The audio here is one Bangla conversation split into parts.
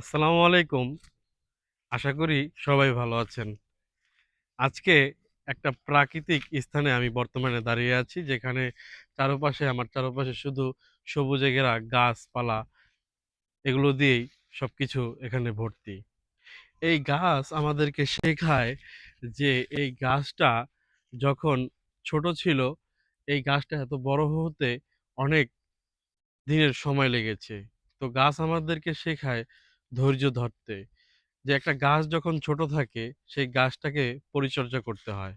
আসসালামু আলাইকুম। আশা করি সবাই ভালো আছেন। আজকে একটা প্রাকৃতিক স্থানে আমি বর্তমানে দাঁড়িয়ে আছি, যেখানে আমার চারপাশে শুধু সবুজে ঘেরা গাছপালা, এগুলো দিয়েই সবকিছু এখানে ভর্তি। এই গাছ আমাদেরকে শেখায় যে এই গাছটা যখন ছোট ছিল, এই গাছটা এত বড় হতে অনেক দিনের সময় লেগেছে। তো গাছ আমাদেরকে শেখায় ধৈর্য ধরতে। যে একটা গাছ যখন ছোট থাকে, সেই গাছটাকে পরিচর্যা করতে হয়।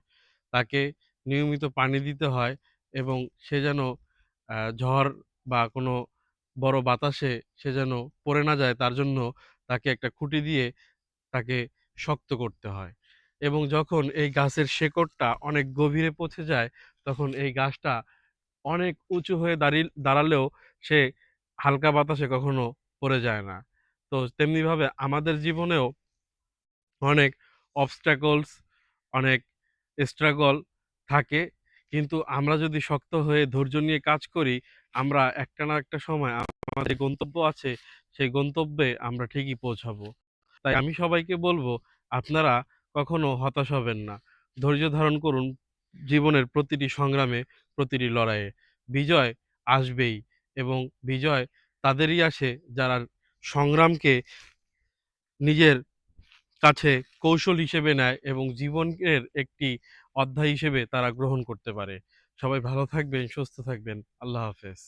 তাকে নিয়মিত পানি দিতে হয় এবং সে যেন ঝড় বা কোনো বড় বাতাসে সে যেন পড়ে না যায়, তার জন্য তাকে একটা খুঁটি দিয়ে তাকে শক্ত করতে হয়। এবং যখন এই গাছের শেকড়টা অনেক গভীরে পৌঁছে যায়, তখন এই গাছটা অনেক উঁচু হয়ে দাঁড়ালেও সে হালকা বাতাসে কখনো পড়ে যায় না। তো তেমনিভাবে আমাদের জীবনেও অনেক obstacles, অনেক struggle থাকে। কিন্তু আমরা যদি শক্ত হয়ে ধৈর্য নিয়ে কাজ করি, আমরা একটা না একটা সময় আমাদের গন্তব্য আছে, সেই গন্তব্যে আমরা ঠিকই পৌঁছাবো। তাই আমি সবাইকে বলব, আপনারা কখনো হতাশ হবেন না। ধৈর্য ধারণ করুন জীবনের প্রতিটি সংগ্রামে, প্রতিটি লড়াইয়ে। বিজয় আসবেই এবং বিজয় তাদেরই আসে যারা সংগ্রামকে নিজের কাছে কৌশল হিসেবে নেয় এবং জীবনের একটি অধ্যায় হিসেবে তারা গ্রহণ করতে পারে। সবাই ভালো থাকবেন, সুস্থ থাকবেন। আল্লাহ হাফেজ।